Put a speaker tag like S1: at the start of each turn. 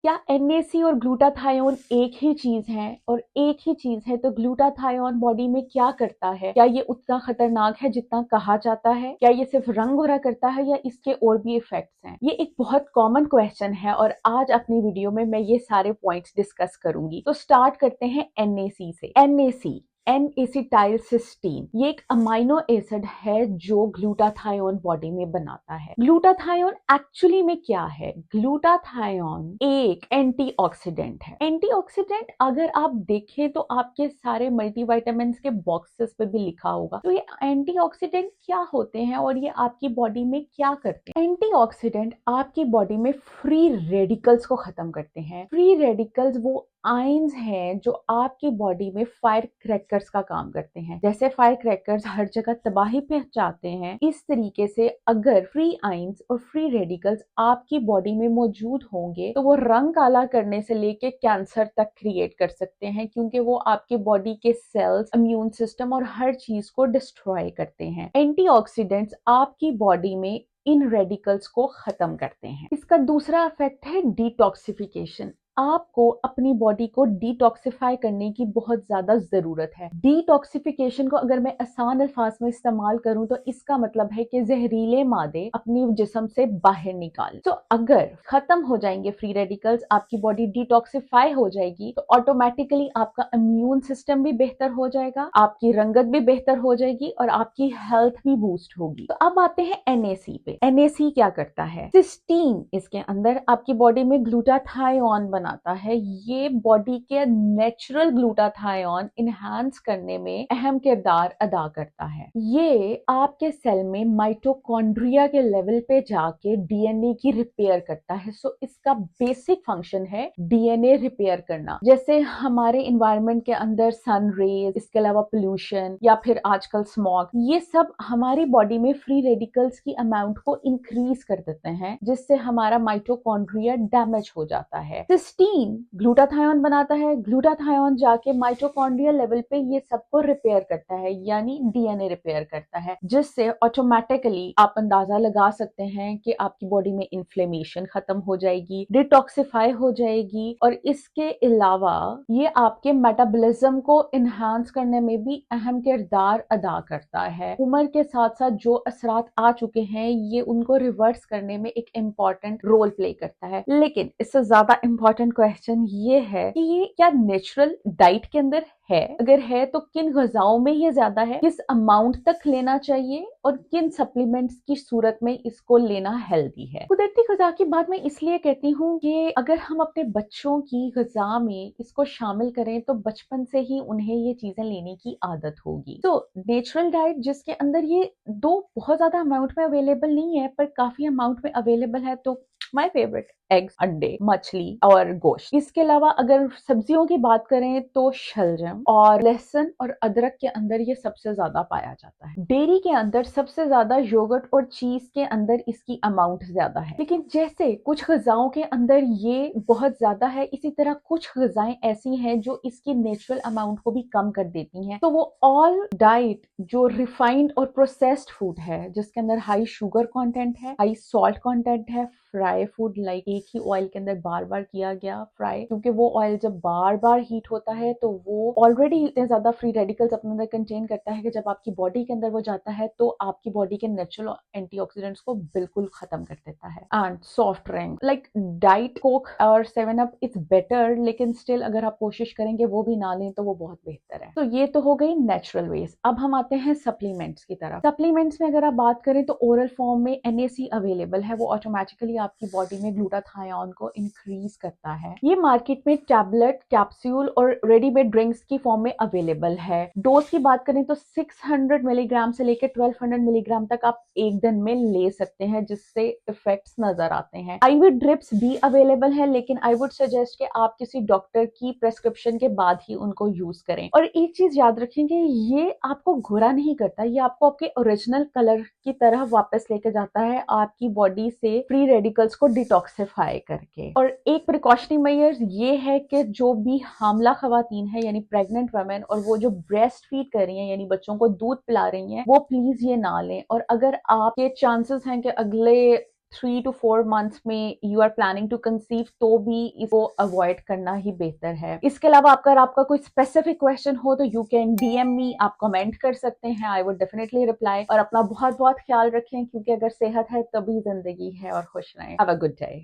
S1: क्या NAC और glutathione एक ही चीज है? और एक ही चीज है तो ग्लूटाथायोन बॉडी में क्या करता है? क्या ये उतना खतरनाक है जितना कहा जाता है? क्या ये सिर्फ रंग गोरा करता है या इसके और भी इफेक्ट्स हैं? ये एक बहुत कॉमन क्वेश्चन है और आज अपनी वीडियो में मैं ये सारे पॉइंट्स डिस्कस करूंगी। तो स्टार्ट करते हैं NAC से। NAC N-एसिटाइलसिस्टीन, ये एक अमाइनो एसिड है जो ग्लूटाथायोन बॉडी में बनाता है। ग्लूटाथायोन एक्चुअली में क्या है? ग्लूटाथायोन एक एंटीऑक्सीडेंट है। एंटीऑक्सीडेंट अगर आप देखें तो आपके सारे मल्टीविटामिन्स के बॉक्सेस पे भी लिखा होगा। तो ये एंटीऑक्सीडेंट क्या होते हैं और ये आपकी बॉडी में क्या करते हैं? एंटीऑक्सीडेंट आपकी बॉडी में फ्री रेडिकल्स को खत्म करते हैं। फ्री रेडिकल्स वो आयंस हैं जो आपकी बॉडी में फायर क्रैकर्स का काम करते हैं। जैसे फायर क्रैकर्स हर जगह तबाही पहुंचाते हैं, इस तरीके से अगर फ्री आयंस और फ्री रेडिकल्स आपकी बॉडी में मौजूद होंगे तो वो रंग काला करने से लेके कैंसर तक क्रिएट कर सकते हैं, क्योंकि वो आपके बॉडी के सेल्स, इम्यून सिस्टम और हर चीज को डिस्ट्रॉय करते हैं। एंटीऑक्सीडेंट्स आपकी बॉडी में इन रेडिकल्स को खत्म करते हैं। इसका दूसरा इफेक्ट है डिटॉक्सिफिकेशन। आपको अपनी बॉडी को डिटॉक्सिफाई करने की बहुत ज्यादा जरूरत है। डिटॉक्सिफिकेशन को अगर मैं आसान अल्फाज में इस्तेमाल करूं तो इसका मतलब है कि जहरीले मादे अपनी जिस्म से बाहर निकाल। तो अगर खत्म हो जाएंगे फ्री रेडिकल्स, आपकी बॉडी डिटॉक्सिफाई हो जाएगी तो ऑटोमेटिकली आपका इम्यून सिस्टम भी बेहतर हो जाएगा, आपकी रंगत भी बेहतर हो जाएगी और आपकी हेल्थ भी बूस्ट होगी। तो अब आते हैं NAC पे। NAC क्या करता है? सिस्टीन इसके अंदर आपकी बॉडी में ग्लूटाथायोन बनाता है। ये बॉडी के नेचुरल ग्लूटाथायोन इनहांस करने में अहम किरदार अदा करता है। ये आपके सेल में माइटोकॉन्ड्रिया के लेवल पे जाके DNA की रिपेयर करता है। सो इसका बेसिक फंक्शन है DNA रिपेयर करना। जैसे हमारे इन्वायरमेंट के अंदर सन रेज, इसके अलावा पोल्यूशन या फिर आजकल स्मॉग, ये सब हमारी बॉडी में फ्री रेडिकल्स की अमाउंट को इंक्रीज कर देते हैं, जिससे हमारा माइटोकॉन्ड्रिया डैमेज हो जाता है। सिस्टीन ग्लूटाथायोन बनाता है। ग्लूटाथायोन जाके माइटोकॉन्ड्रियल लेवल पे ये सबको रिपेयर करता है, यानी DNA रिपेयर करता है, जिससे ऑटोमेटिकली आप अंदाजा लगा सकते हैं कि आपकी बॉडी में इन्फ्लेमेशन खत्म हो जाएगी, डिटॉक्सिफाई हो जाएगी और इसके अलावा ये आपके मेटाबॉलिज्म को इनहांस करने में भी अहम किरदार अदा करता है। उम्र के साथ साथ जो असरात आ चुके हैं ये उनको रिवर्स करने में एक इम्पॉर्टेंट रोल प्ले करता है। लेकिन इससे ज्यादा इम्पॉर्टेंट क्वेश्चन ये है कि ये क्या नेचुरल डाइट के अंदर है? अगर है तो किन ग़िज़ाओं में ये ज्यादा है, किस अमाउंट तक लेना चाहिए और किन सप्लीमेंट्स की सूरत में इसको लेना हेल्दी है? कुदरती ग़िज़ा की बात मैं इसलिए कहती हूँ कि अगर हम अपने बच्चों की ग़िज़ा में इसको शामिल करें तो बचपन से ही उन्हें ये चीजें लेने की आदत होगी। तो नेचुरल डाइट जिसके अंदर ये दो बहुत ज्यादा अमाउंट में अवेलेबल नहीं है पर काफी अमाउंट में अवेलेबल है, तो माय फेवरेट एग्स, अंडे, मछली और गोश्त। इसके अलावा अगर सब्जियों की बात करें तो शलजम और लहसुन और अदरक के अंदर ये सबसे ज्यादा पाया जाता है। डेयरी के अंदर सबसे ज्यादा योगर्ट और चीज के अंदर इसकी अमाउंट ज्यादा है। लेकिन जैसे कुछ ग़िज़ाओं के अंदर ये बहुत ज्यादा है, इसी तरह कुछ ग़िज़ाएं ऐसी हैं जो इसकी नेचुरल अमाउंट को भी कम कर देती हैं। तो वो ऑल डाइट जो रिफाइंड और प्रोसेस्ड फूड है, जिसके अंदर हाई शुगर कंटेंट है, हाई सॉल्ट कंटेंट है, फ्राई फूड लाइक एक ही ऑयल के अंदर बार बार किया गया फ्राई, क्योंकि वो ऑयल जब बार बार हीट होता है तो वो ऑलरेडी इतने ज्यादा फ्री रेडिकल्स अपने अंदर कंटेन करता है कि जब आपकी बॉडी के अंदर वो जाता है तो आपकी बॉडी के नेचुरल एंटीऑक्सीडेंट्स को बिल्कुल खत्म कर देता है। And soft drink like diet Coke और 7 अप इट्स बेटर, लेकिन स्टिल अगर आप कोशिश करेंगे वो भी ना लें तो वो बहुत बेहतर है। तो ये तो हो गई नेचुरल वेज। अब हम आते हैं सप्लीमेंट्स की तरफ। सप्लीमेंट्स में अगर आप बात करें तो ओरल फॉर्म में NAC अवेलेबल है, वो ऑटोमेटिकली आपकी बॉडी में ग्लूटाथायोन को इंक्रीज करता है। ये मार्केट में टैबलेट, कैप्सूल और रेडीमेड ड्रिंक्स की फॉर्म में अवेलेबल है। डोज की बात करें तो 600 मिलीग्राम से लेकर 1200 मिलीग्राम तक आप एक दिन में ले सकते हैं, जिससे इफेक्ट्स नजर आते हैं। IV ड्रिप्स भी अवेलेबल है, लेकिन आई वुड सजेस्ट कि आप किसी डॉक्टर की प्रेस्क्रिप्शन के बाद ही उनको यूज करें। और एक चीज याद रखेंगे, ये आपको गोरा नहीं करता, ये आपको आपके ओरिजिनल कलर की तरह वापस लेके जाता है, आपकी बॉडी से फ्री रेडिकल्स को डिटॉक्सिफाई करके। और एक प्रिकॉशनरी मेजर्स ये है कि जो भी हामला खवातीन है यानी प्रेग्नेंट वुमेन और वो जो ब्रेस्ट फीड कर रही हैं यानी बच्चों को दूध पिला रही हैं, वो प्लीज ये ना लें। और अगर आपके चांसेस हैं कि अगले 3 to 4 months में you are planning to conceive, तो भी इसको अवॉइड करना ही बेहतर है। इसके अलावा अगर आपका कोई स्पेसिफिक क्वेश्चन हो तो यू कैन DM मी, आप कमेंट कर सकते हैं, आई वुड डेफिनेटली रिप्लाई। और अपना बहुत बहुत ख्याल रखें, क्योंकि अगर सेहत है तभी जिंदगी है, और खुश रहें। Have a good day.